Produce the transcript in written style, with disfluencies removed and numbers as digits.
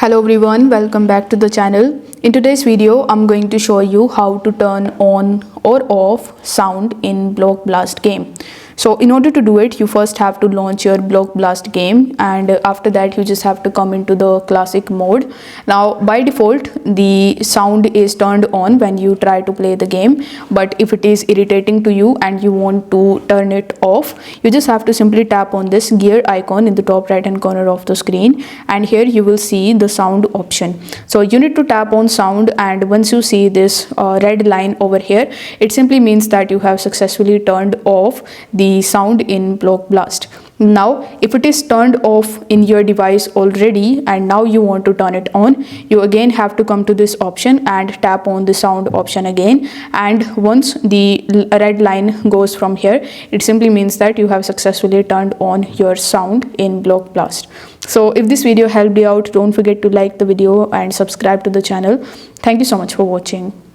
Hello everyone, welcome back to the channel. In today's video, I'm going to show you how to turn on or off sound in Block Blast game. So in order to do it, you first have to launch your Block Blast game, and after that you just have to come into the classic mode. Now by default, the sound is turned on when you try to play the game, but if it is irritating to you and you want to turn it off, you just have to simply tap on this gear icon in the top right hand corner of the screen, and here you will see the sound option. So you need to tap on sound, and once you see this red line over here, it simply means that you have successfully turned off the sound in Block Blast. Now if it is turned off in your device already and now you want to turn it on, you again have to come to this option and tap on the sound option again, and once the red line goes from here, it simply means that you have successfully turned on your sound in Block Blast. So if this video helped you out, don't forget to like the video and subscribe to the channel. Thank you so much for watching.